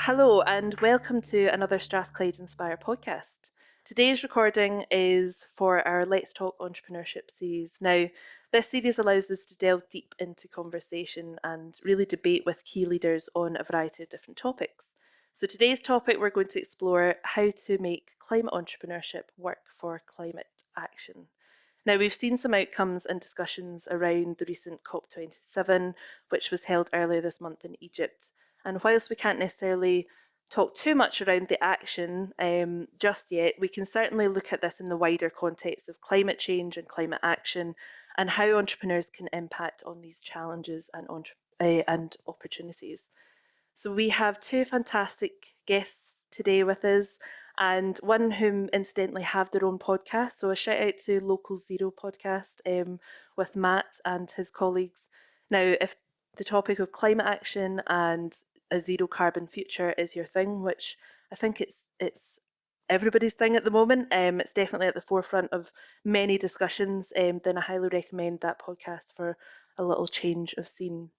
Hello and welcome to another Strathclyde Inspire podcast. Today's recording is for our Let's Talk Entrepreneurship series. Now, this series allows us to delve deep into conversation and really debate with key leaders on a variety of different topics. So today's topic, we're going to explore how to make climate entrepreneurship work for climate action. Now, we've seen some outcomes and discussions around the recent COP27, which was held earlier this month in Egypt. And whilst we can't necessarily talk too much around the action just yet, we can certainly look at this in the wider context of climate change and climate action and how entrepreneurs can impact on these challenges and opportunities. So we have two fantastic guests today with us, and one whom incidentally have their own podcast. So a shout out to Local Zero podcast with Matt and his colleagues. Now, if the topic of climate action and a zero carbon future is your thing, which I think it's everybody's thing at the moment. It's definitely at the forefront of many discussions. Then I highly recommend that podcast for a little change of scene.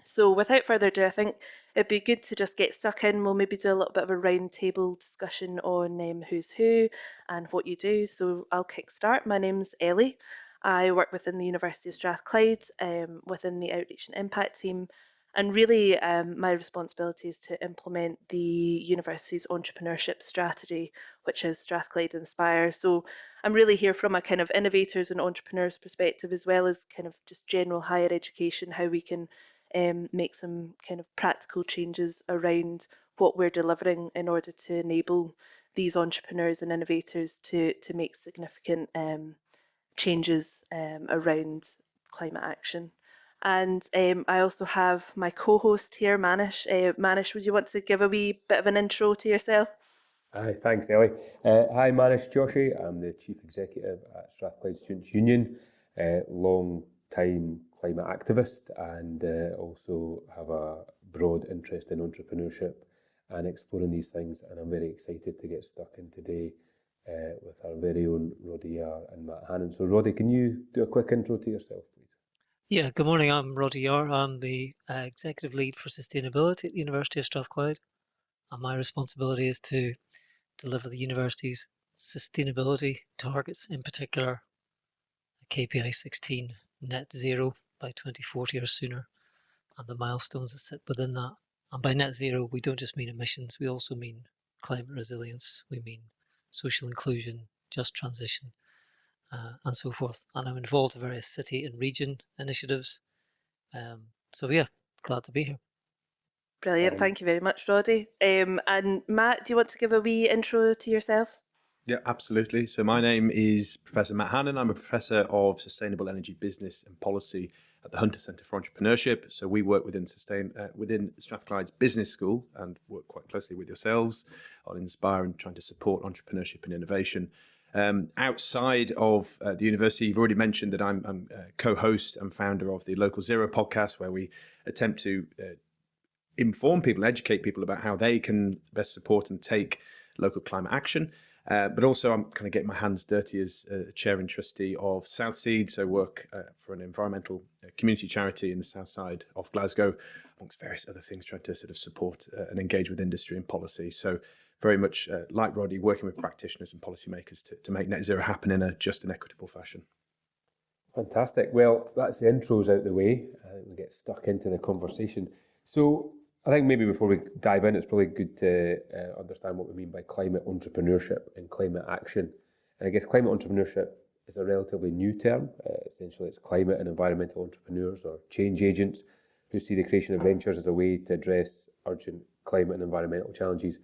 So without further ado, I think it'd be good to just get stuck in. We'll maybe do a little bit of a round table discussion on who's who and what you do. So I'll kick start. My name's Ellie. I work within the University of Strathclyde within the Outreach and Impact team. And really, my responsibility is to implement the university's entrepreneurship strategy, which is Strathclyde Inspire. So I'm really here from a kind of innovators and entrepreneurs perspective, as well as kind of just general higher education, how we can make some kind of practical changes around what we're delivering in order to enable these entrepreneurs and innovators to make significant changes around climate action. And I also have my co-host here, Manish. Manish, would you want to give a wee bit of an intro to yourself? Hi, thanks, Ellie. Hi, Manish Joshi. I'm the Chief Executive at Strathclyde Students' Union, long time climate activist, and also have a broad interest in entrepreneurship and exploring these things. And I'm very excited to get stuck in today with our very own Roddy Yarr and Matt Hannon. So, Roddy, can you do a quick intro to yourself, please? Yeah, good morning. I'm Roddy Yarr. I'm the Executive Lead for Sustainability at the University of Strathclyde. And my responsibility is to deliver the university's sustainability targets, in particular KPI 16 net zero by 2040 or sooner, and the milestones that sit within that. And by net zero, we don't just mean emissions, we also mean climate resilience, we mean social inclusion, just transition, and so forth. And I'm involved in various city and region initiatives. So yeah, glad to be here. Brilliant. Thank you very much, Roddy. And Matt, do you want to give a wee intro to yourself? Yeah, absolutely. So my name is Professor Matt Hannon. I'm a Professor of Sustainable Energy Business and Policy at the Hunter Centre for Entrepreneurship. So we work within Strathclyde's Business School and work quite closely with yourselves on Inspire and trying to support entrepreneurship and innovation. Outside of the university, you've already mentioned that I'm co-host and founder of the Local Zero podcast, where we attempt to inform people, educate people about how they can best support and take local climate action. But also I'm kind of getting my hands dirty as chair and trustee of Southseed, so work for an environmental community charity in the south side of Glasgow, amongst various other things, trying to sort of support and engage with industry and policy. So very much like Roddy, working with practitioners and policymakers to make net zero happen in a just and equitable fashion. Fantastic. Well, that's the intros out the way. We'll get stuck into the conversation. So I think maybe before we dive in, it's probably good to understand what we mean by climate entrepreneurship and climate action. And I guess climate entrepreneurship is a relatively new term. Essentially, it's climate and environmental entrepreneurs or change agents who see the creation of ventures as a way to address urgent climate and environmental challenges.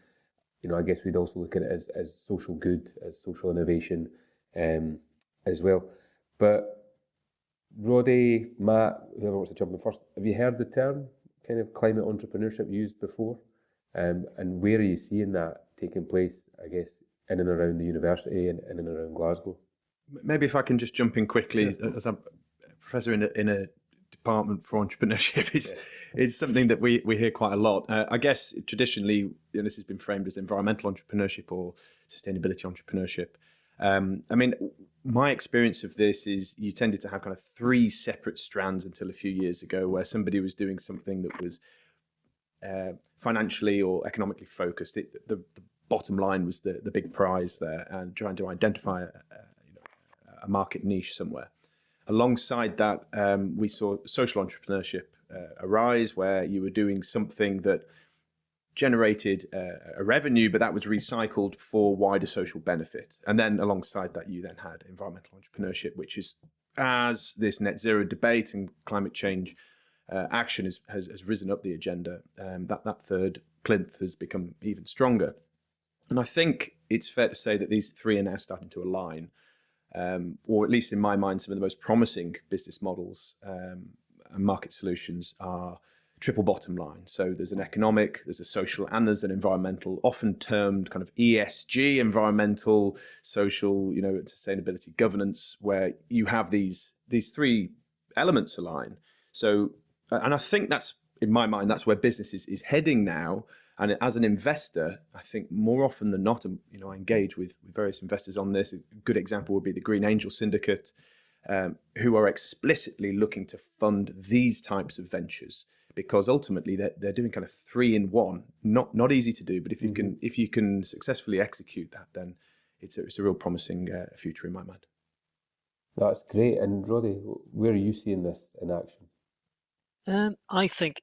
You know, I guess we'd also look at it as social good, as social innovation as well. But Roddy, Matt, whoever wants to jump in first, have you heard the term kind of climate entrepreneurship used before? And where are you seeing that taking place, I guess, in and around the university and in and around Glasgow? Maybe if I can just jump in quickly, as a professor in a department for entrepreneurship, it's something that we hear quite a lot. I guess traditionally, this has been framed as environmental entrepreneurship or sustainability entrepreneurship. I mean, my experience of this is you tended to have kind of three separate strands until a few years ago, where somebody was doing something that was financially or economically focused. The bottom line was the big prize there, and trying to identify a market niche somewhere. Alongside that, we saw social entrepreneurship arise, where you were doing something that generated a revenue, but that was recycled for wider social benefit. And then alongside that, you then had environmental entrepreneurship, which is, as this net zero debate and climate change action has risen up the agenda, that third plinth has become even stronger. And I think it's fair to say that these three are now starting to align, or at least in my mind, some of the most promising business models and market solutions are triple bottom line. So there's an economic, there's a social, and there's an environmental, often termed kind of ESG, environmental, social, sustainability, governance, where you have these three elements align. So, and I think that's, in my mind, that's where business is heading now. And as an investor, I think more often than not, I engage with various investors on this. A good example would be the Green Angel Syndicate, who are explicitly looking to fund these types of ventures, because ultimately they're doing kind of 3 in 1. Not easy to do, but if you can successfully execute that, then it's a real promising future in my mind. That's great. And Roddy, where are you seeing this in action? I think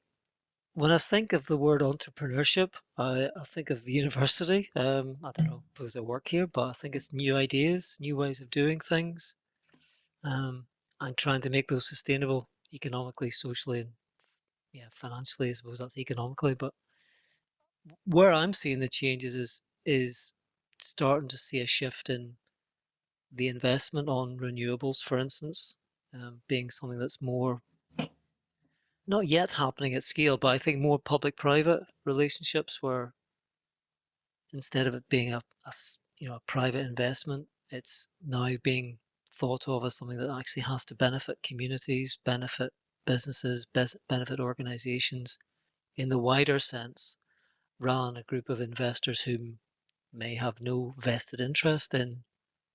when I think of the word entrepreneurship, I think of the university. I don't know because I work here, but I think it's new ideas, new ways of doing things, and trying to make those sustainable economically, socially, and financially. I suppose that's economically. But where I'm seeing the changes is starting to see a shift in the investment on renewables, for instance, being something that's more not yet happening at scale, but I think more public-private relationships where instead of it being a private investment, it's now being thought of as something that actually has to benefit communities, benefit businesses, benefit organizations in the wider sense, rather than a group of investors who may have no vested interest in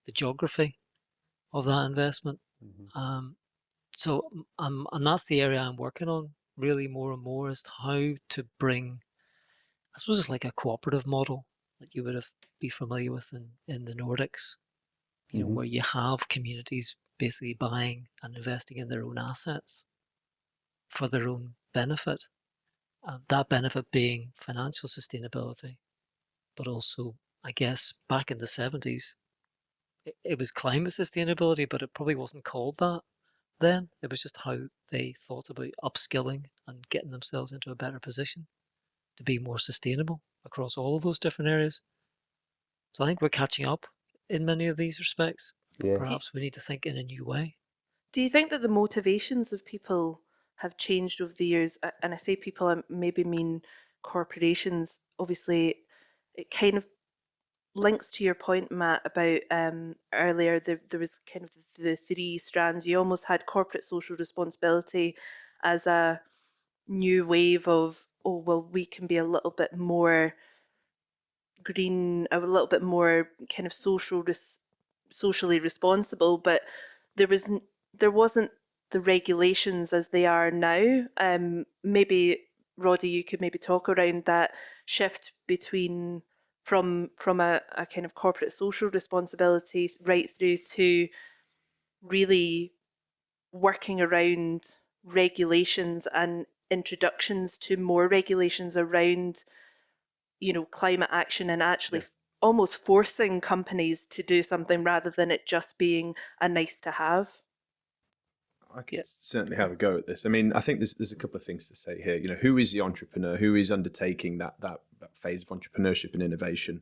the geography of that investment. And that's the area I'm working on really more and more, is how to bring, I suppose it's like a cooperative model that you would be familiar with in the Nordics, where you have communities basically buying and investing in their own assets for their own benefit. That benefit being financial sustainability, but also, I guess, back in the 70s, it was climate sustainability, but it probably wasn't called that then. It was just how they thought about upskilling and getting themselves into a better position to be more sustainable across all of those different areas. So I think we're catching up in many of these respects. Yeah. Perhaps we need to think in a new way. Do you think that the motivations of people have changed over the years? And I say people, I maybe mean corporations. Obviously, it kind of links to your point, Matt, about earlier, there was kind of the 3 strands. You almost had corporate social responsibility as a new wave of, oh, well, we can be a little bit more green, a little bit more kind of socially responsible, but there wasn't the regulations as they are now. Maybe Roddy, you could maybe talk around that shift between from a kind of corporate social responsibility right through to really working around regulations and introductions to more regulations around climate action, and actually almost forcing companies to do something rather than it just being a nice to have. I can certainly have a go at this. I mean, I think there's a couple of things to say here. Who is the entrepreneur? Who is undertaking that phase of entrepreneurship and innovation?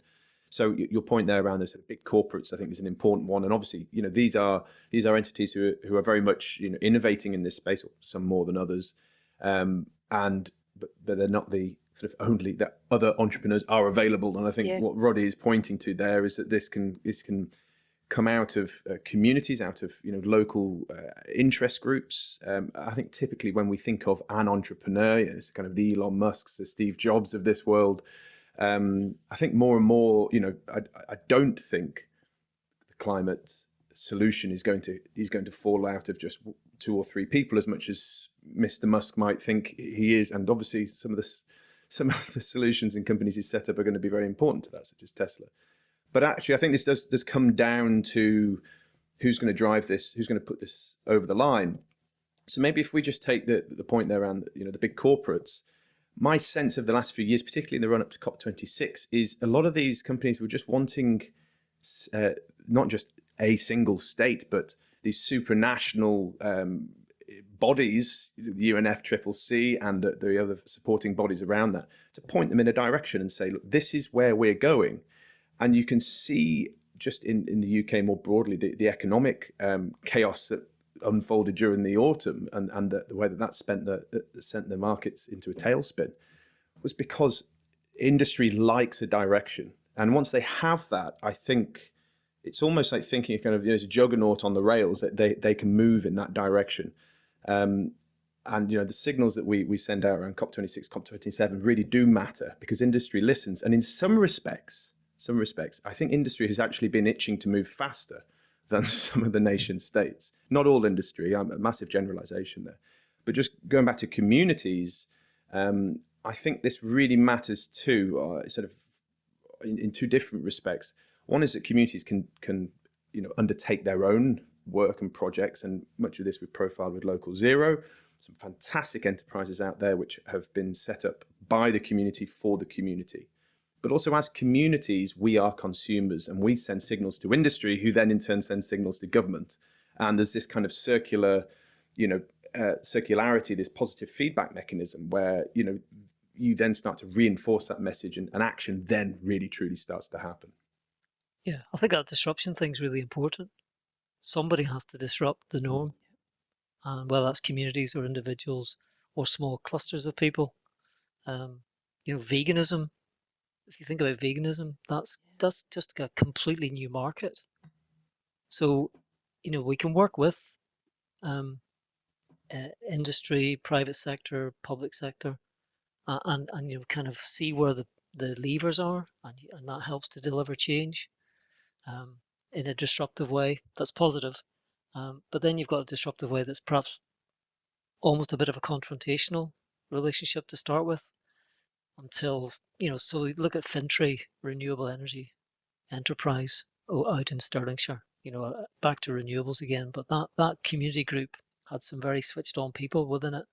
So your point there around the sort of big corporates, I think, is an important one. And obviously, these are entities who are very much innovating in this space, or some more than others, but they're not the sort of only that other entrepreneurs are available. And I think what Roddy is pointing to there is that this can come out of communities, out of local interest groups. I think typically when we think of an entrepreneur, it's kind of the Elon Musks, the Steve Jobs of this world. I think more and more, I don't think the climate solution is going to fall out of just 2 or 3 people, as much as Mr. Musk might think he is. And obviously some of some of the solutions and companies he's set up are going to be very important to that, such as Tesla. But actually, I think this does come down to who's going to drive this, who's going to put this over the line. So maybe if we just take the point there around, the big corporates, my sense of the last few years, particularly in the run up to COP26, is a lot of these companies were just wanting not just a single state, but these supranational bodies, the UNFCCC and the other supporting bodies around that, to point them in a direction and say, look, this is where we're going. And you can see just in the UK more broadly, the economic chaos that unfolded during the autumn and the way that sent the markets into a tailspin was because industry likes a direction. And once they have that, I think it's almost like thinking kind of, as a juggernaut on the rails, that they can move in that direction. And the signals that we send out around COP26, COP27 really do matter because industry listens. And in some respects, I think industry has actually been itching to move faster than some of the nation states. Not all industry, a massive generalization there. But just going back to communities, I think this really matters too, sort of in two different respects. One is that communities can undertake their own work and projects, and much of this we've profiled with Local Zero, some fantastic enterprises out there which have been set up by the community for the community. But also as communities, we are consumers and we send signals to industry who then in turn send signals to government. And there's this kind of circularity, this positive feedback mechanism where, you then start to reinforce that message and action then really truly starts to happen. Yeah, I think that disruption thing's really important. Somebody has to disrupt the norm, and whether that's communities or individuals or small clusters of people. Veganism. If you think about veganism, that's just a completely new market. So, we can work with industry, private sector, public sector, and kind of see where the levers are, and that helps to deliver change in a disruptive way. That's positive. But then you've got a disruptive way that's perhaps almost a bit of a confrontational relationship to start with. Until, so we look at Fintry Renewable Energy Enterprise out in Stirlingshire, back to renewables again. But that community group had some very switched on people within it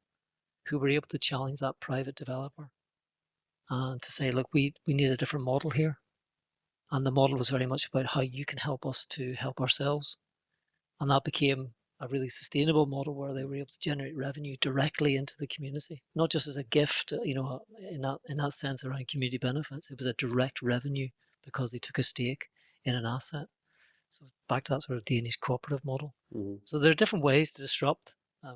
who were able to challenge that private developer and to say, look, we need a different model here. And the model was very much about how you can help us to help ourselves. And that became a really sustainable model where they were able to generate revenue directly into the community, not just as a gift, in that sense around community benefits. It was a direct revenue because they took a stake in an asset. So back to that sort of Danish cooperative model. Mm-hmm. So there are different ways to disrupt. I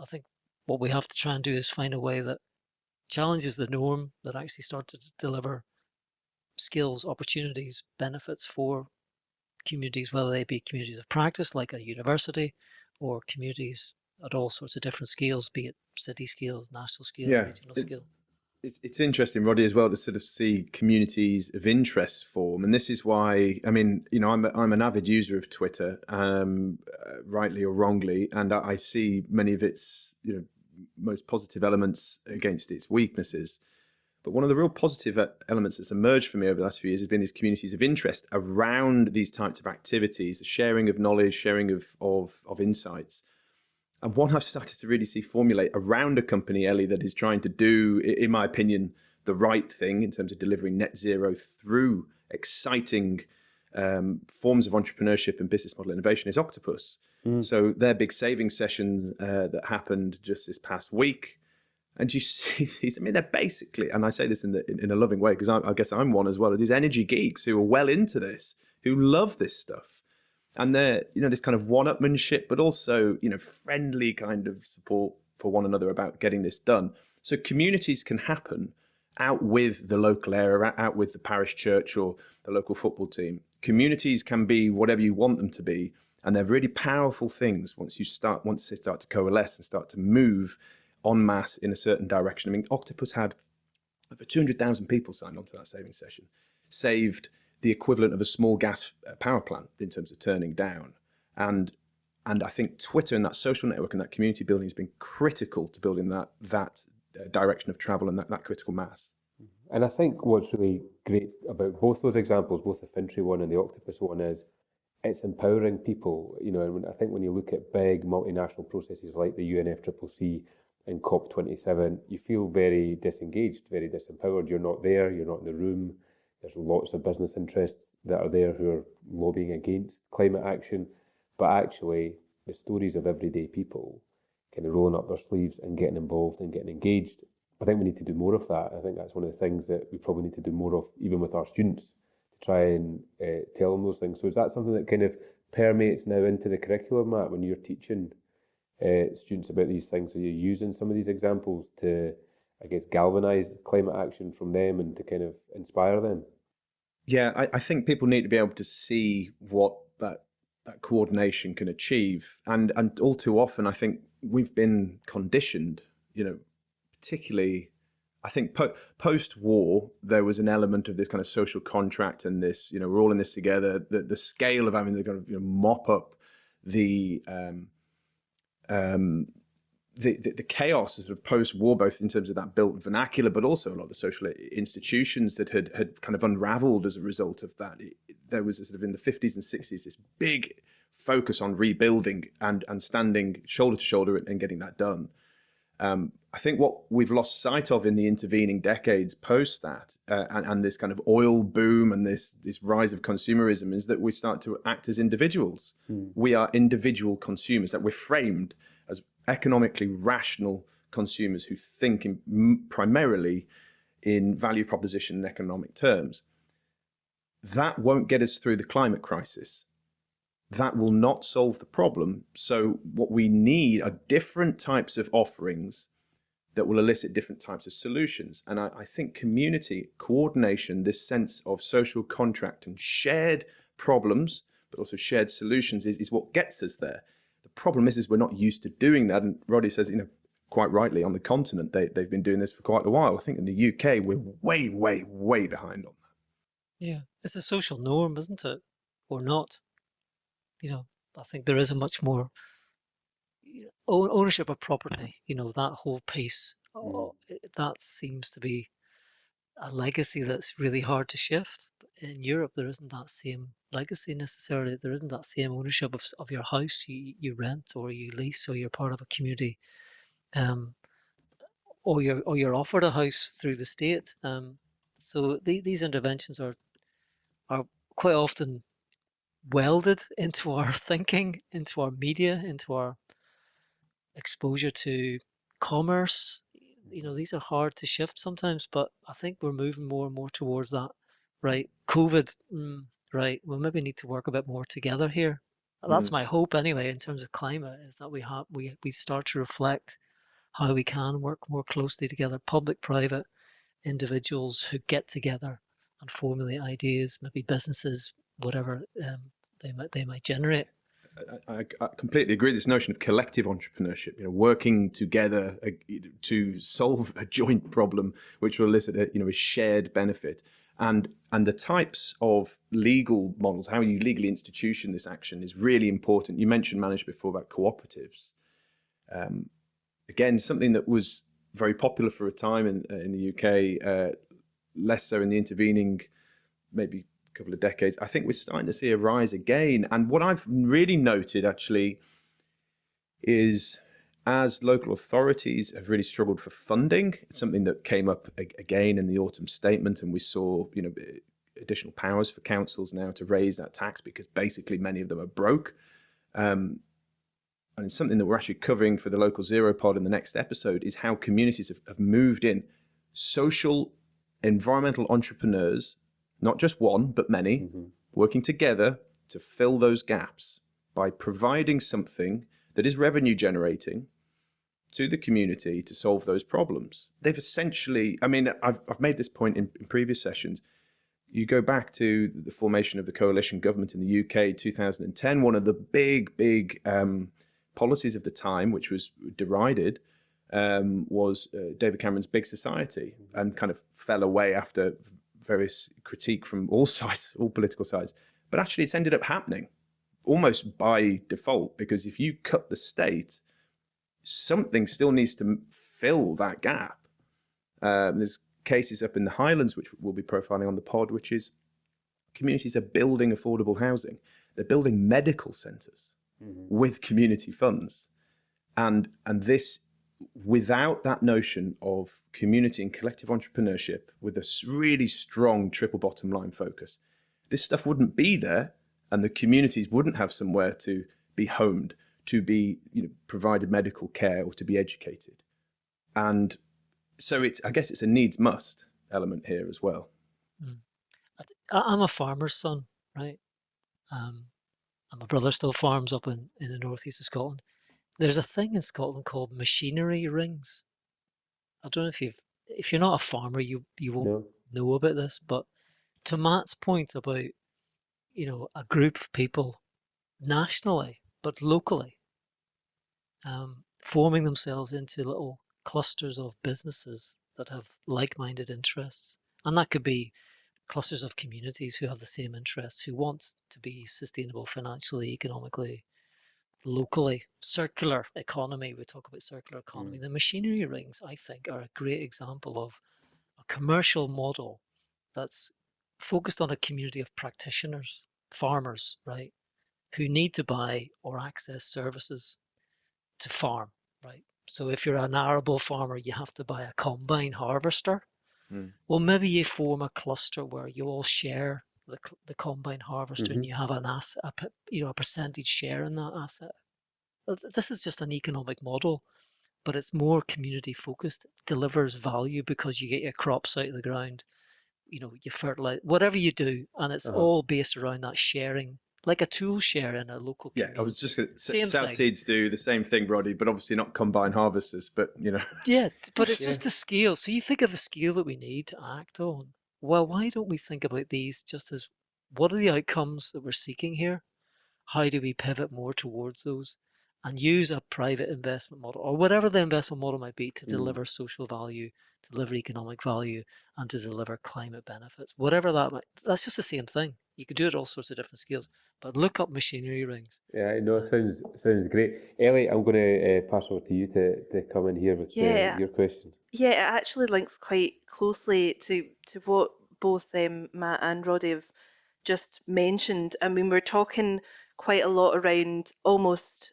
think what we have to try and do is find a way that challenges the norm, that actually starts to deliver skills, opportunities, benefits for communities, whether they be communities of practice like a university or communities at all sorts of different scales, be it city scale, national scale, regional scale. It's interesting, Roddy, as well, to sort of see communities of interest form. And this is why, I'm an avid user of Twitter, rightly or wrongly, and I see many of its most positive elements against its weaknesses. But one of the real positive elements that's emerged for me over the last few years has been these communities of interest around these types of activities, the sharing of knowledge, sharing of insights. And what I've started to really see formulate around a company, Ellie, that is trying to do, in my opinion, the right thing in terms of delivering net zero through exciting forms of entrepreneurship and business model innovation is Octopus. So their big savings session that happened just this past week. And you see these, they're basically, and I say this in a loving way, because I guess I'm one as well, these energy geeks who are well into this, who love this stuff. And they're, this kind of one-upmanship, but also, friendly kind of support for one another about getting this done. So communities can happen out with the local area, out with the parish church or the local football team. Communities can be whatever you want them to be. And they're really powerful things once they start to coalesce and start to move en masse in a certain direction. Octopus had over 200,000 people signed onto that saving session, saved the equivalent of a small gas power plant in terms of turning down. And I think Twitter and that social network and that community building has been critical to building that direction of travel and that critical mass. And I think what's really great about both those examples, both the Fintry one and the Octopus one, is it's empowering people. And I think when you look at big multinational processes like the UNFCCC and COP27, you feel very disengaged, very disempowered. You're not there, you're not in the room. There's lots of business interests that are there who are lobbying against climate action. But actually, the stories of everyday people kind of rolling up their sleeves and getting involved and getting engaged, I think we need to do more of that. I think that's one of the things that we probably need to do more of, even with our students, to try and tell them those things. So is that something that kind of permeates now into the curriculum, Matt, when you're teaching students about these things? Are you using some of these examples to, I guess, galvanise climate action from them and to kind of inspire them? Yeah, I think people need to be able to see what that coordination can achieve. And all too often, I think we've been conditioned, particularly, I think post-war, there was an element of this kind of social contract and this, we're all in this together. The scale of having to kind of mop up the chaos sort of post-war, both in terms of that built vernacular, but also a lot of the social institutions that had kind of unraveled as a result of that. There was a sort of in the 50s and 60s this big focus on rebuilding and standing shoulder to shoulder and getting that done. I think what we've lost sight of in the intervening decades post that and this kind of oil boom and this rise of consumerism is that we start to act as individuals. We are individual consumers, that we're framed as economically rational consumers who think primarily in value proposition and economic terms. That won't get us through the climate crisis. That will not solve the problem. So what we need are different types of offerings that will elicit different types of solutions. And I think community coordination, this sense of social contract and shared problems, but also shared solutions is what gets us there. The problem is we're not used to doing that. And Roddy says, quite rightly, on the continent, they've been doing this for quite a while. I think in the UK, we're way, way, way behind on that. Yeah, it's a social norm, isn't it? Or not? I think there is a much more ownership of property, that whole piece, that seems to be a legacy that's really hard to shift. In Europe, there isn't that same legacy necessarily. There isn't that same ownership of your house. You rent or you lease or you're part of a community, or you're offered a house through the state. So these interventions are quite often welded into our thinking, into our media, into our exposure to commerce. These are hard to shift sometimes, but I think we're moving more and more towards that. Right, COVID, right, we'll maybe need to work a bit more together here. That's my hope anyway, in terms of climate, is that we start to reflect how we can work more closely together, public, private, individuals who get together and formulate ideas, maybe businesses, whatever they might generate. I completely agree. This notion of collective entrepreneurship, working together to solve a joint problem, which will elicit a shared benefit, and the types of legal models, how you legally institution this action, is really important. You mentioned, Manish, before about cooperatives. Again, something that was very popular for a time in the UK, less so in the intervening maybe couple of decades. I think we're starting to see a rise again. And what I've really noted actually is, as local authorities have really struggled for funding, it's something that came up again in the autumn statement, and we saw additional powers for councils now to raise that tax because basically many of them are broke. And it's something that we're actually covering for the Local Zero Pod in the next episode, is how communities have moved in. Social, environmental entrepreneurs, not just one, but many, working together to fill those gaps by providing something that is revenue generating to the community to solve those problems. They've essentially, I've made this point in previous sessions. You go back to the formation of the coalition government in the UK, 2010, one of the big policies of the time, which was derided, was David Cameron's Big Society, and kind of fell away after various critique from all sides, all political sides. But actually it's ended up happening almost by default, because if you cut the state, something still needs to fill that gap. There's cases up in the Highlands, which we'll be profiling on the pod, which is communities are building affordable housing. They're building medical centres with community funds. And this, without that notion of community and collective entrepreneurship, with a really strong triple bottom line focus, this stuff wouldn't be there, and the communities wouldn't have somewhere to be homed, to be provided medical care, or to be educated. And so I guess it's a needs must element here as well. I'm a farmer's son, right? And my brother still farms up in the northeast of Scotland. There's a thing in Scotland called machinery rings. I don't know if you're not a farmer, you won't know about this, but to Matt's point about, a group of people nationally, but locally, forming themselves into little clusters of businesses that have like-minded interests. And that could be clusters of communities who have the same interests, who want to be sustainable financially, economically, locally. Circular economy, we talk about circular economy. The machinery rings, I think, are a great example of a commercial model that's focused on a community of practitioners, farmers, right, who need to buy or access services to farm, right? So if you're an arable farmer, you have to buy a combine harvester. Well, maybe you form a cluster where you all share the combine harvester, and you have an asset, a percentage share in that asset. This is just an economic model, but it's more community focused, delivers value because you get your crops out of the ground, you fertilize, whatever you do, and it's all based around that sharing, like a tool share in a local community. Yeah, I was just going to say, South Seeds do the same thing, Roddy, but obviously not combine harvesters, but Yeah, but it's just the scale. So you think of the scale that we need to act on. Well, why don't we think about these just as, what are the outcomes that we're seeking here? How do we pivot more towards those and use a private investment model, or whatever the investment model might be, to deliver social value, deliver economic value, and to deliver climate benefits? Whatever that's just the same thing. You could do it at all sorts of different scales, but look up machinery rings. Yeah, no, it sounds great. Ellie, I'm going to pass over to you to come in here with your question. Yeah, it actually links quite closely to what both Matt and Roddy have just mentioned. I mean, we're talking quite a lot around almost,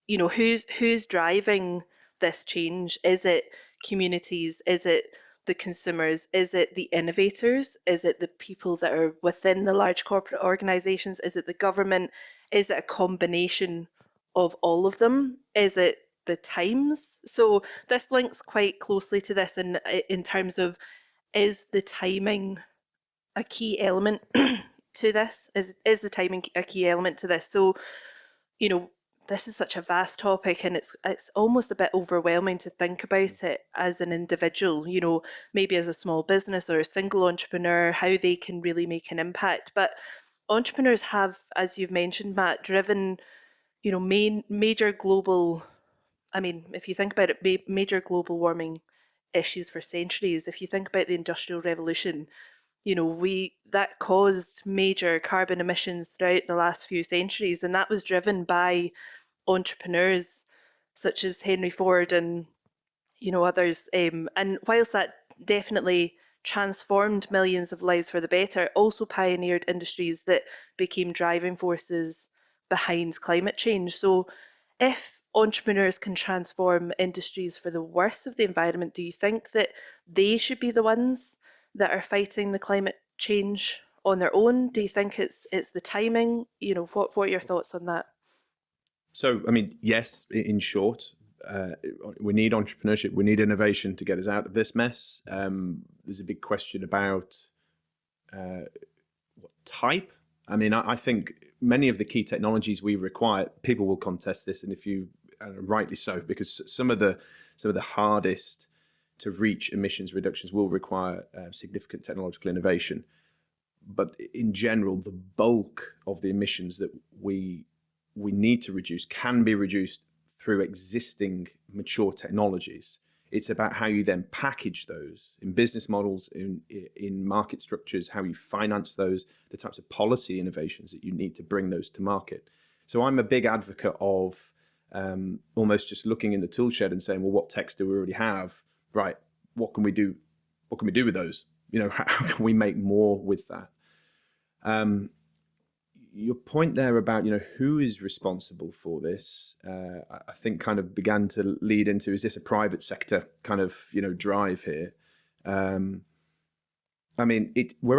who's driving this change? Is it communities? Is it the consumers? Is it the innovators? Is it the people that are within the large corporate organizations? Is it the government? Is it a combination of all of them? Is it the times? So this links quite closely to this in terms of, is the timing a key element to this? Is the timing a key element to this? So, this is such a vast topic, and it's almost a bit overwhelming to think about it as an individual, maybe as a small business or a single entrepreneur, how they can really make an impact. But entrepreneurs have, as you've mentioned, Matt, driven, major global, I mean, if you think about it, major global warming issues for centuries. If you think about the Industrial Revolution, that caused major carbon emissions throughout the last few centuries, and that was driven by entrepreneurs such as Henry Ford and others. And whilst that definitely transformed millions of lives for the better, also pioneered industries that became driving forces behind climate change. So if entrepreneurs can transform industries for the worse of the environment, do you think that they should be the ones that are fighting the climate change on their own? Do you think it's the timing? What are your thoughts on that? So, I mean, yes, in short, we need entrepreneurship, we need innovation to get us out of this mess. There's a big question about what type. I mean, I think many of the key technologies we require, people will contest this, and if you rightly so, because some of the hardest to reach emissions reductions will require significant technological innovation. But in general, the bulk of the emissions that we need to reduce can be reduced through existing mature technologies. It's about how you then package those in business models, in market structures, how you finance those, the types of policy innovations that you need to bring those to market. So I'm a big advocate of almost just looking in the tool shed and saying, well, what techs do we already have? Right, what can we do? What can we do with those? How can we make more with that? Your point there about, who is responsible for this, I think kind of began to lead into, is this a private sector kind of, drive here? We're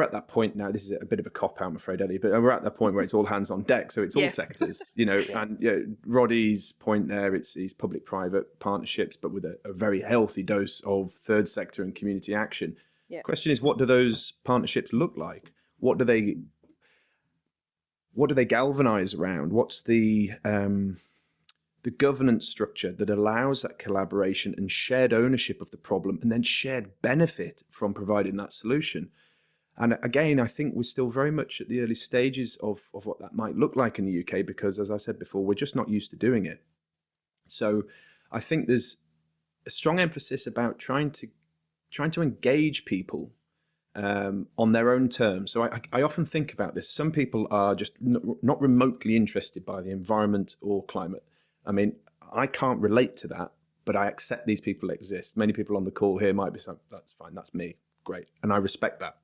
at that point now. This is a bit of a cop out, I'm afraid, Ellie, but we're at that point where it's all hands on deck. So it's all sectors, and Roddy's point there, it's public-private partnerships, but with a very healthy dose of third sector and community action. Yeah. Question is, what do those partnerships look like? What do they galvanize around? What's the governance structure that allows that collaboration and shared ownership of the problem, and then shared benefit from providing that solution? And again, I think we're still very much at the early stages of what that might look like in the UK, because, as I said before, we're just not used to doing it. So I think there's a strong emphasis about trying to engage people on their own terms. So I often think about this. Some people are just not remotely interested by the environment or climate. I can't relate to that, but I accept these people exist. Many people on the call here might be saying, that's fine, that's me, great. And I respect that.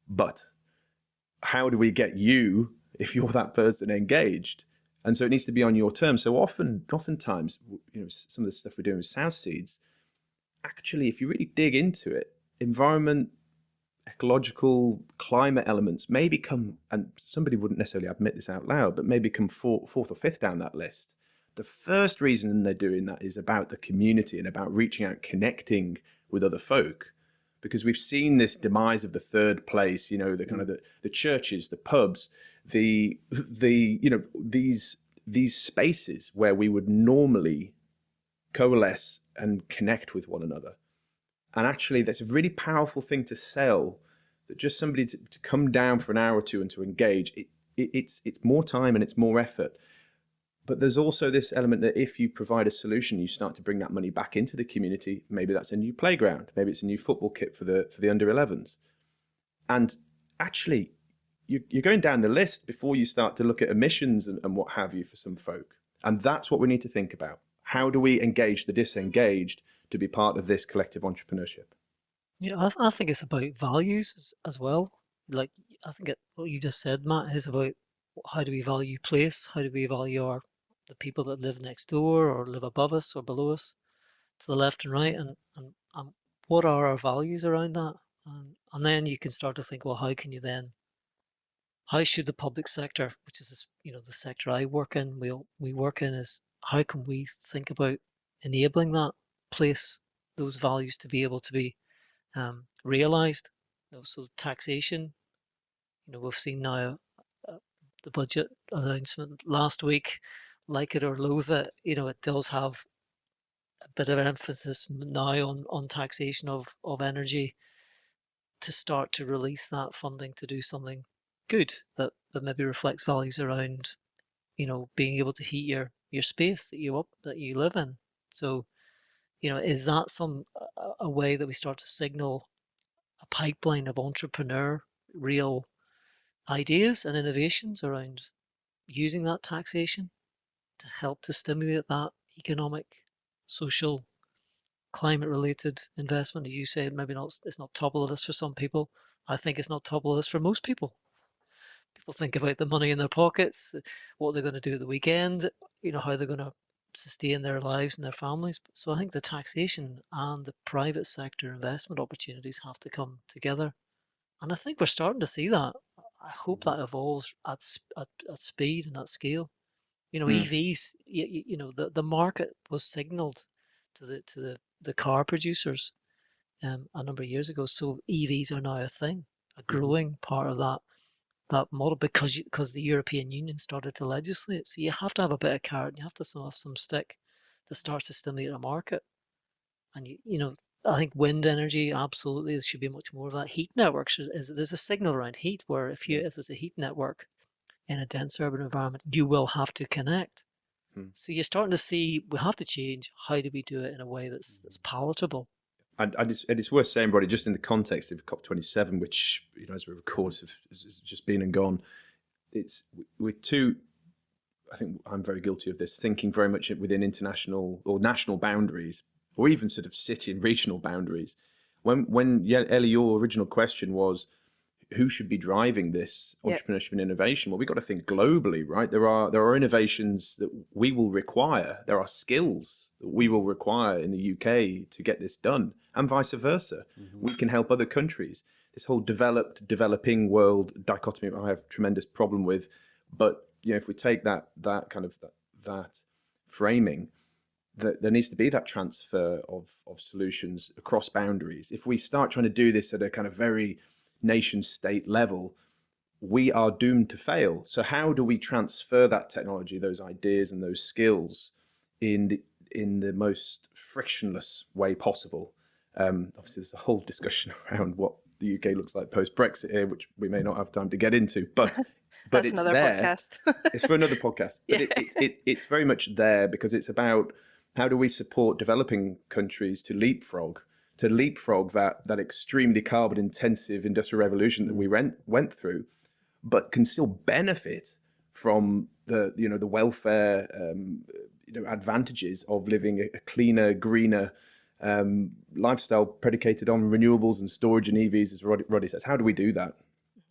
But how do we get you, if you're that person, engaged? And so it needs to be on your terms. So oftentimes, some of the stuff we're doing with South Seeds, actually, if you really dig into it, environment, ecological, climate elements may become, and somebody wouldn't necessarily admit this out loud, but may become fourth or fifth down that list. The first reason they're doing that is about the community and about reaching out, connecting with other folk, because we've seen this demise of the third place. The kind of the churches, the pubs, these spaces where we would normally coalesce and connect with one another. And actually, that's a really powerful thing to sell. That just somebody to come down for an hour or two and to engage. It's more time and it's more effort. But there's also this element that if you provide a solution, you start to bring that money back into the community. Maybe that's a new playground. Maybe it's a new football kit for the under 11s. And actually, you're going down the list before you start to look at emissions and what have you for some folk. And that's what we need to think about. How do we engage the disengaged to be part of this collective entrepreneurship? Yeah, I think it's about values as well. Like, I think what you just said, Matt, is about how do we value place? How do we value the people that live next door or live above us or below us, to the left and right, and what are our values around that? And then you can start to think, well, how should the public sector, which is the sector I work in, we work in, is how can we think about enabling that place, those values to be able to be realised? So taxation, we've seen now the budget announcement last week, like it or loathe it, it does have a bit of an emphasis now on taxation of energy, to start to release that funding to do something good that maybe reflects values around, being able to heat your space that you live in. So, is that a way that we start to signal a pipeline of real ideas and innovations around using that taxation to help to stimulate that economic, social, climate-related investment? As you say, maybe it's not top of the list for some people. I think it's not top of the list for most people. People think about the money in their pockets, what they're going to do at the weekend, how they're going to sustain their lives and their families. So I think the taxation and the private sector investment opportunities have to come together. And I think we're starting to see that. I hope that evolves at speed and at scale. EVs, the market was signaled to the car producers a number of years ago. So EVs are now a thing, a growing part of that model, because the European Union started to legislate. So you have to have a bit of carrot, you have to have some stick that starts to stimulate a market. And I think wind energy, absolutely, there should be much more of that. Heat networks, there's a signal around heat where if there's a heat network in a dense urban environment, you will have to connect. So you're starting to see we have to change. How do we do it in a way that's palatable? And it's worth saying, Roddy, just in the context of COP27, which, as we record, has just been and gone. We're I think I'm very guilty of this, thinking very much within international or national boundaries, or even sort of city and regional boundaries. Ellie, your original question was, who should be driving this entrepreneurship and innovation? Well, we've got to think globally, right? There are innovations that we will require. There are skills that we will require in the UK to get this done, and vice versa. We can help other countries. This whole developed, developing world dichotomy, I have a tremendous problem with. But if we take that kind of that framing, there needs to be that transfer of solutions across boundaries. If we start trying to do this at a kind of very nation state level, we are doomed to fail. So how do we transfer that technology, those ideas and those skills in the most frictionless way possible? Obviously there's a whole discussion around what the UK looks like post-Brexit here, which we may not have time to get into, but That's it's another there. podcast. It's for another podcast. But it's very much there because it's about how do we support developing countries to leapfrog that extremely carbon intensive industrial revolution that we went through, but can still benefit from the welfare advantages of living a cleaner, greener lifestyle predicated on renewables and storage and EVs, as Roddy says. How do we do that?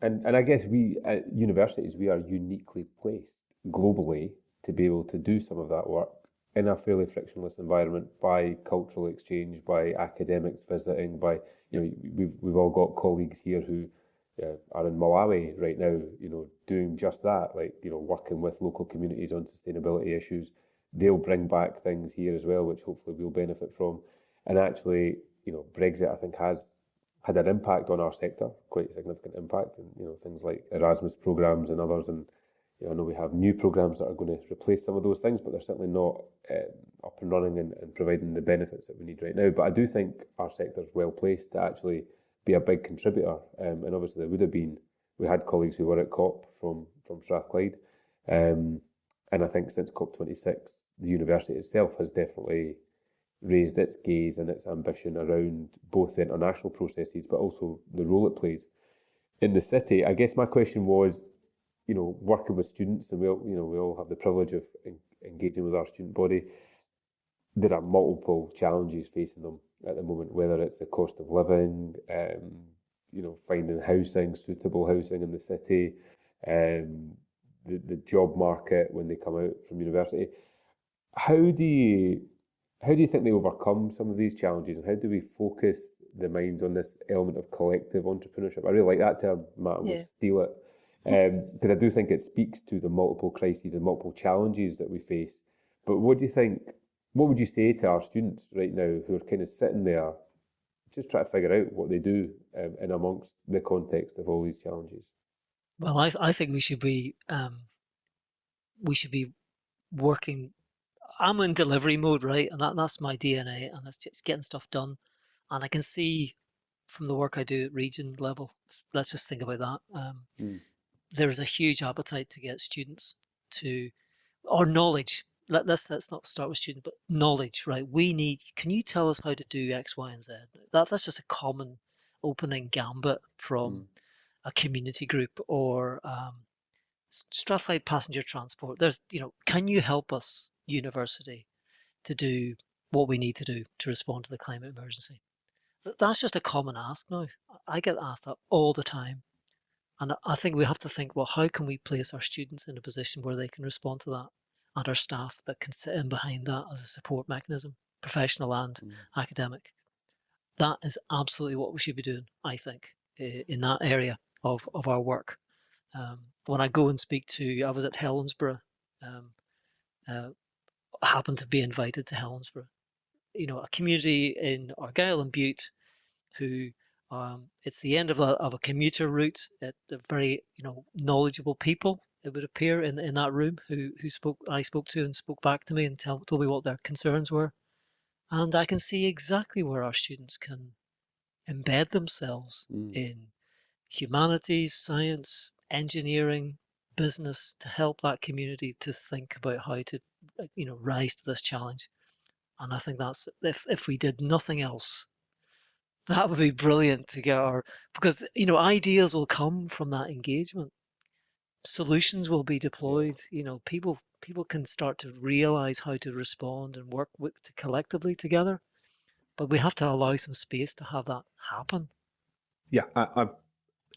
And I guess we at universities, we are uniquely placed globally to be able to do some of that work in a fairly frictionless environment, by cultural exchange, by academics visiting, by we've all got colleagues here who are in Malawi right now, doing just that, like working with local communities on sustainability issues. They'll bring back things here as well, which hopefully we'll benefit from. And actually, Brexit, I think, has had an impact on our sector, quite a significant impact, and things like Erasmus programs and others. And I know we have new programs that are going to replace some of those things, but they're certainly not up and running and providing the benefits that we need right now. But I do think our sector is well placed to actually be a big contributor. And obviously there would have been, we had colleagues who were at COP from Strathclyde. And I think since COP26, the university itself has definitely raised its gaze and its ambition around both the international processes, but also the role it plays in the city. I guess my question was, working with students, and we all have the privilege of engaging with our student body. There are multiple challenges facing them at the moment, whether it's the cost of living, finding housing, suitable housing in the city, the job market when they come out from university. How do you think they overcome some of these challenges, and how do we focus the minds on this element of collective entrepreneurship? I really like that term, Matt, and we'll steal it. Because I do think it speaks to the multiple crises and multiple challenges that we face. But what do you think, what would you say to our students right now who are kind of sitting there just trying to figure out what they do in amongst the context of all these challenges? Well, I think we should be working. I'm in delivery mode, right? And that's my DNA, and that's just getting stuff done. And I can see from the work I do at region level, let's just think about that. There is a huge appetite to get students to, or knowledge. Let's not start with students, but knowledge, right? Can you tell us how to do X, Y, and Z? That's just a common opening gambit from a community group or Strathclyde Passenger Transport. Can you help us, university, to do what we need to do to respond to the climate emergency? That's just a common ask now. I get asked that all the time. And I think we have to think, well, how can we place our students in a position where they can respond to that, and our staff that can sit in behind that as a support mechanism, professional and academic. That is absolutely what we should be doing, I think, in that area of our work. When I go and speak I was at Helensburgh, happened to be invited to Helensburgh, a community in Argyll and Bute who it's the end of a commuter route. They're very knowledgeable people, it would appear, in that room who I spoke to and spoke back to me and told me what their concerns were. And I can see exactly where our students can embed themselves in humanities, science, engineering, business, to help that community to think about how to rise to this challenge. And I think that's, if we did nothing else, that would be brilliant to get because ideas will come from that engagement. Solutions will be deployed. People people can start to realize how to respond and work collectively together. But we have to allow some space to have that happen. Yeah, I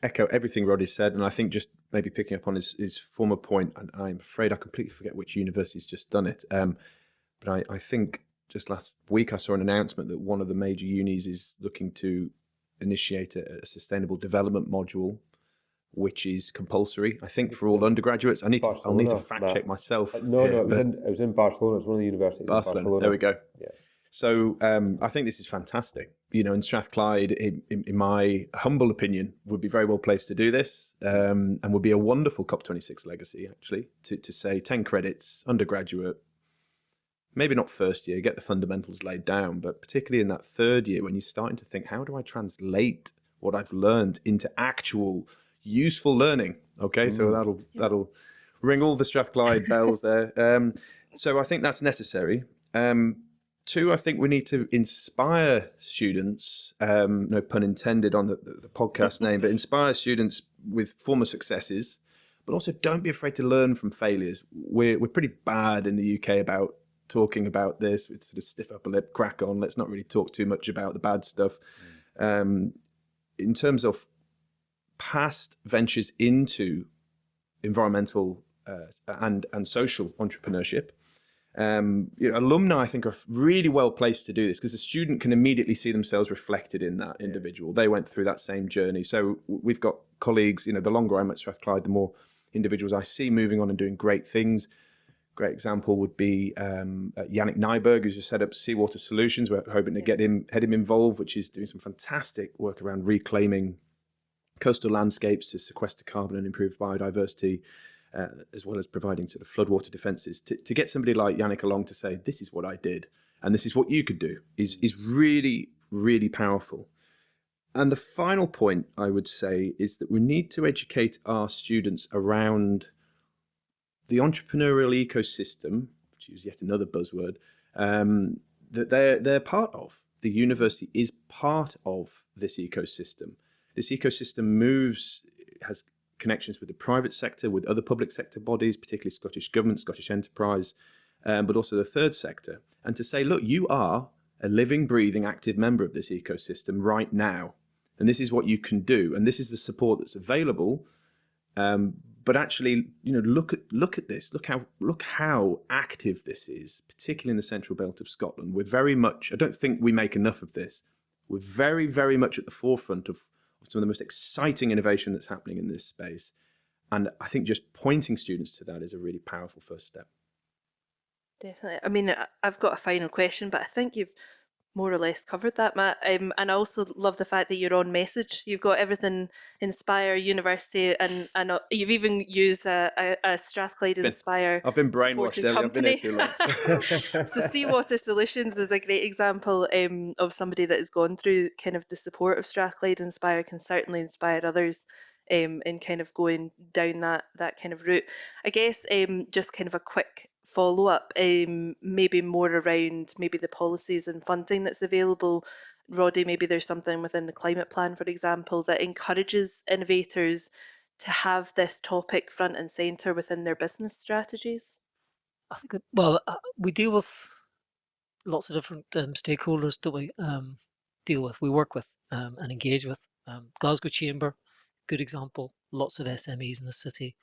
echo everything Roddy said, and I think just maybe picking up on his former point, and I'm afraid I completely forget which university's just done it, but I think just last week I saw an announcement that one of the major unis is looking to initiate a sustainable development module, which is compulsory, I think, for all undergraduates. I'll need to Barcelona, fact check myself. No, here, it was in Barcelona. It's one of the universities Barcelona. in Barcelona. There we go. Yeah. So I think this is fantastic. You know, in Strathclyde, in my humble opinion, would be very well placed to do this, and would be a wonderful COP26 legacy, actually, to say 10 credits, undergraduate, maybe not first year, get the fundamentals laid down, but particularly in that third year when you're starting to think, how do I translate what I've learned into actual useful learning? Okay, so that'll ring all the Strathclyde bells there. So I think that's necessary. Two, I think we need to inspire students, no pun intended on the podcast name, but inspire students with former successes, but also don't be afraid to learn from failures. We're pretty bad in the UK about talking about this. It's sort of stiff upper lip, crack on. Let's not really talk too much about the bad stuff. In terms of past ventures into environmental and social entrepreneurship, alumni, I think, are really well placed to do this because the student can immediately see themselves reflected in that individual. They went through that same journey. So we've got colleagues, the longer I'm at Strathclyde, the more individuals I see moving on and doing great things. Great example would be Yannick Nyberg, who's just set up Seawater Solutions. We're hoping to get him involved, which is doing some fantastic work around reclaiming coastal landscapes to sequester carbon and improve biodiversity, as well as providing sort of floodwater defences. To get somebody like Yannick along to say, this is what I did, and this is what you could do, is really, really powerful. And the final point I would say is that we need to educate our students around the entrepreneurial ecosystem, which is yet another buzzword, that they're part of. The university is part of this ecosystem. This ecosystem has connections with the private sector, with other public sector bodies, particularly Scottish Government, Scottish Enterprise, but also the third sector. And to say, look, you are a living, breathing, active member of this ecosystem right now. And this is what you can do. And this is the support that's available. But actually, look at this. Look how active this is, particularly in the central belt of Scotland. We're very much, I don't think we make enough of this. We're very, very much at the forefront of some of the most exciting innovation that's happening in this space. And I think just pointing students to that is a really powerful first step. Definitely. I mean, I've got a final question, but I think you've more or less covered that, Matt. And I also love the fact that you're on message. You've got everything Inspire University, and you've even used a Strathclyde Inspire. I've been brainwashed, Ellie. I've been here too long. So Seawater Solutions is a great example of somebody that has gone through kind of the support of Strathclyde Inspire, can certainly inspire others in kind of going down that kind of route. I guess just kind of a quick follow-up, maybe more around maybe the policies and funding that's available. Roddy, maybe there's something within the climate plan, for example, that encourages innovators to have this topic front and centre within their business strategies? I think that, we deal with lots of different stakeholders that we we work with and engage with. Glasgow Chamber, good example, lots of SMEs in the city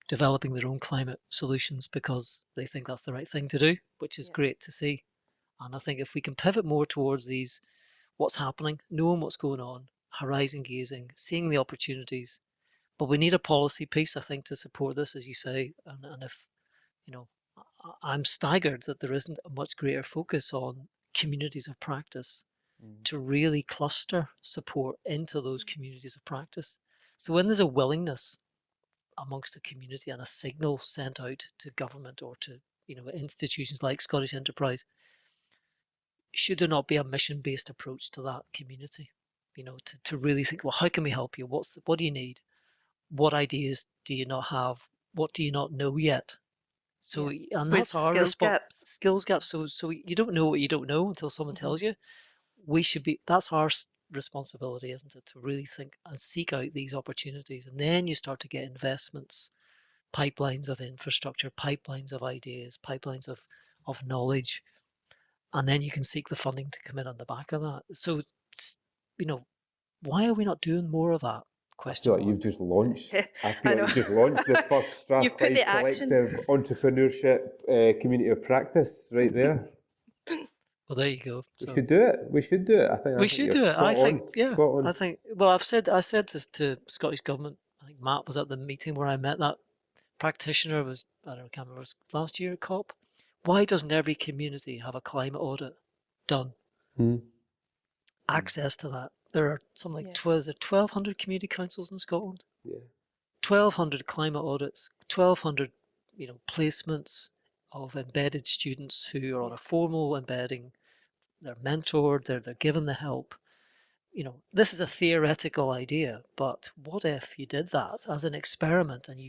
developing their own climate solutions because they think that's the right thing to do, which is great to see. And I think if we can pivot more towards these, what's happening, knowing what's going on, horizon gazing, seeing the opportunities, but we need a policy piece, I think, to support this, as you say. And if, I'm staggered that there isn't a much greater focus on communities of practice to really cluster support into those communities of practice. So when there's a willingness amongst a community and a signal sent out to government or to institutions like Scottish Enterprise, should there not be a mission-based approach to that community? To really think, well, how can we help you? What do you need? What ideas do you not have? What do you not know yet? So, and that's our skills gaps. So you don't know what you don't know until someone tells you. That's our responsibility, isn't it, to really think and seek out these opportunities, and then you start to get investments, pipelines of infrastructure, pipelines of ideas, pipelines of knowledge, and then you can seek the funding to come in on the back of that. So, you know, why are we not doing more of that? I feel like Mark. you've just launched. I I feel like know. you've just launched the first You've put Strathclyde the action. Collective Entrepreneurship Community of Practice right there. Well, there you go. We So should do it. We should do it. I think we should you're do it. spot I think, on. yeah. Spot on. I think. Well, I said this to Scottish Government. I think Matt was at the meeting where I met that practitioner. I can't remember, it was last year at COP. Why doesn't every community have a climate audit done? Access to that. There are something like 1,200 community councils in Scotland. Yeah. 1,200 climate audits. 1,200, placements of embedded students who are on a formal embedding. They're mentored. They're given the help. This is a theoretical idea, but what if you did that as an experiment and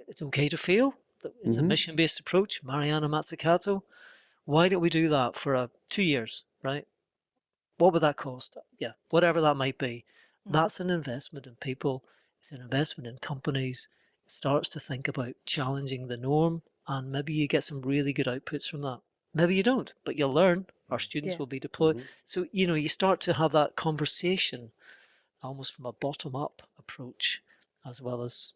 it's okay to fail? It's a mission-based approach. Mariana Mazzucato. Why don't we do that for 2 years, right? What would that cost? Yeah, whatever that might be. That's an investment in people. It's an investment in companies. It starts to think about challenging the norm, and maybe you get some really good outputs from that. Maybe you don't, but you'll learn. Our students will be deployed. So, you start to have that conversation almost from a bottom-up approach, as well as,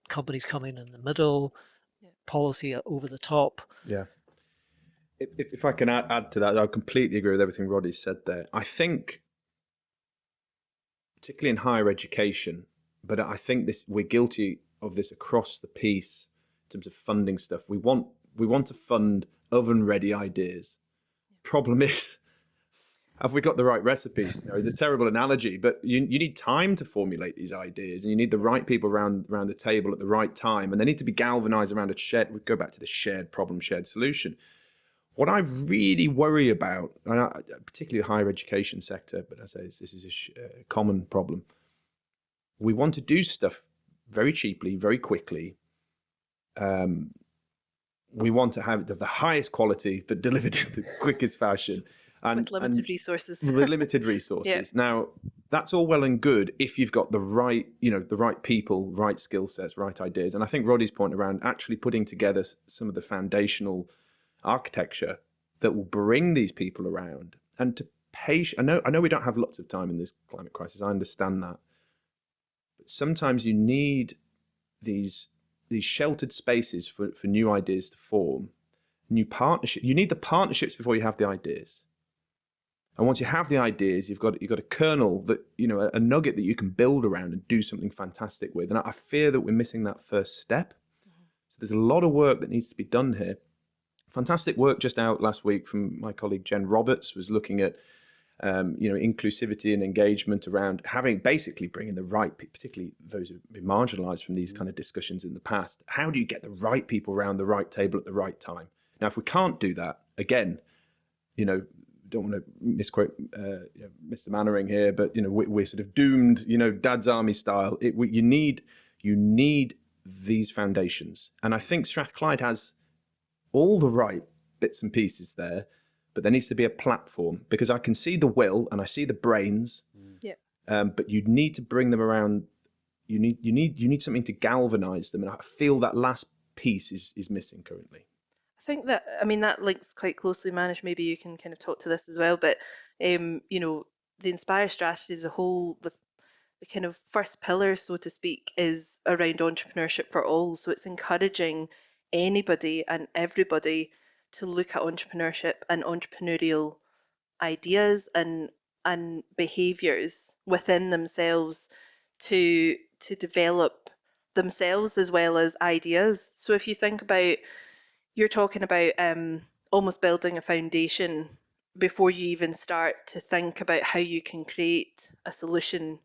companies coming in the middle, policy over the top. Yeah. If I can add to that, I completely agree with everything Roddy said there. I think, particularly in higher education, but I think we're guilty of this across the piece in terms of funding stuff. We want to fund oven-ready ideas. Problem is, have we got the right recipes? It's a terrible analogy, but you need time to formulate these ideas, and you need the right people around the table at the right time, and they need to be galvanized around a shared. We go back to the shared problem, shared solution. What I really worry about, particularly the higher education sector, but as I say, this is a common problem. We want to do stuff very cheaply, very quickly. We want to have the highest quality, but delivered in the quickest fashion. With limited resources. With limited resources. Now, that's all well and good if you've got the right people, right skill sets, right ideas. And I think Roddy's point around actually putting together some of the foundational architecture that will bring these people around and to I know we don't have lots of time in this climate crisis. I understand that. But sometimes you need these sheltered spaces for new ideas to form, new partnerships. You need the partnerships before you have the ideas. And once you have the ideas, you've got a kernel that, a nugget that you can build around and do something fantastic with. And I fear that we're missing that first step. So there's a lot of work that needs to be done here. Fantastic work just out last week from my colleague Jen Roberts, was looking at inclusivity and engagement around bringing the right, particularly those who've been marginalized from these kind of discussions in the past. How do you get the right people around the right table at the right time? Now, if we can't do that, again, don't want to misquote Mr. Mannering here, but we're sort of doomed, Dad's Army style. You need these foundations, and I think Strathclyde has all the right bits and pieces there, but there needs to be a platform, because I can see the will and I see the brains, but you need to bring them around. You need something to galvanize them, and I feel that last piece is missing currently. I think that links quite closely, Manish. Maybe you can kind of talk to this as well. But the Inspire strategy as a whole, the kind of first pillar, so to speak, is around entrepreneurship for all. So it's encouraging anybody and everybody to look at entrepreneurship and entrepreneurial ideas and behaviours within themselves to develop themselves as well as ideas. So if you think about, you're talking about almost building a foundation before you even start to think about how you can create a solution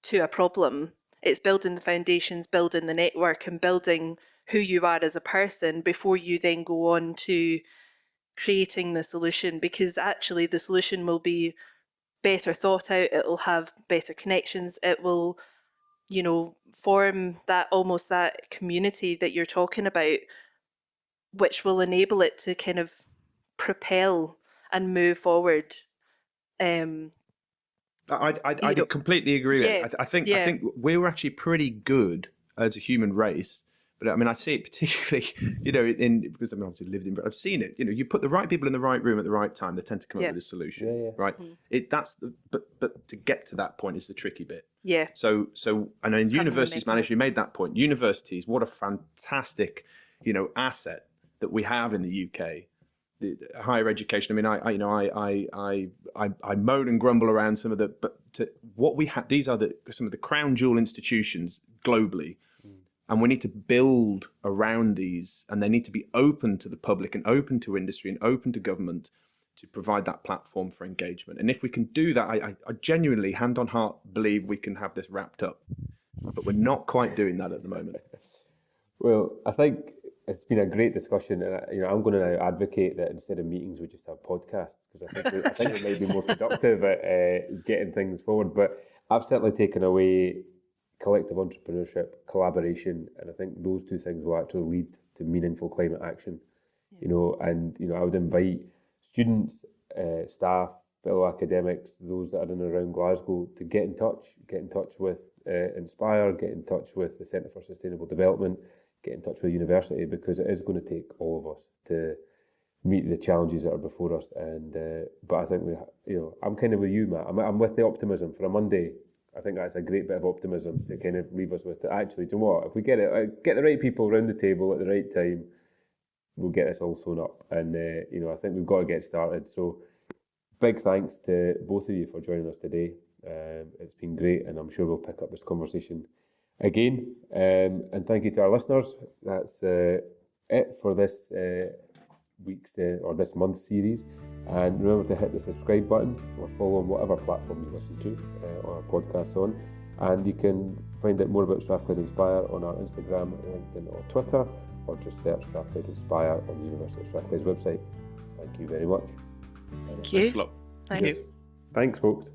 to a problem. It's building the foundations, building the network, and building who you are as a person before you then go on to creating the solution, because actually the solution will be better thought out, it will have better connections, it will form that community that you're talking about, which will enable it to kind of propel and move forward. I completely agree with it. I think we were actually pretty good as a human race. But I mean, I see it particularly, because I've obviously lived in, but I've seen it. You put the right people in the right room at the right time, they tend to come up with a solution, right? But to get to that point is the tricky bit. Yeah. So I know in universities management, you made that point. Universities, what a fantastic, asset that we have in the UK. The higher education. I mean, I moan and grumble around some of the, but what we have, these are some of the crown jewel institutions globally. And we need to build around these, and they need to be open to the public and open to industry and open to government to provide that platform for engagement. And if we can do that, I genuinely, hand on heart, believe we can have this wrapped up. But we're not quite doing that at the moment. Well, I think it's been a great discussion, and I'm going to now advocate that instead of meetings, we just have podcasts, because I think it might be more productive at getting things forward. But I've certainly taken away collective entrepreneurship, collaboration, and I think those two things will actually lead to meaningful climate action. I would invite students, staff, fellow academics, those that are in and around Glasgow, to get in touch with Inspire, get in touch with the Centre for Sustainable Development, get in touch with the university, because it is going to take all of us to meet the challenges that are before us. And but I think I'm kind of with you, Matt. I'm with the optimism for a Monday. I think that's a great bit of optimism to kind of leave us with. Actually, do you know what? If we get the right people around the table at the right time, we'll get this all sewn up. And I think we've got to get started. So big thanks to both of you for joining us today. It's been great, and I'm sure we'll pick up this conversation again. And thank you to our listeners. That's it for this week's or this month's series. And remember to hit the subscribe button or follow on whatever platform you listen to our podcast on. And you can find out more about Strathclyde Inspire on our Instagram, LinkedIn or Twitter, or just search Strathclyde Inspire on the University of Strathclyde's website. Thank you very much. Thank you. Thanks a lot. Thanks. Thanks, folks.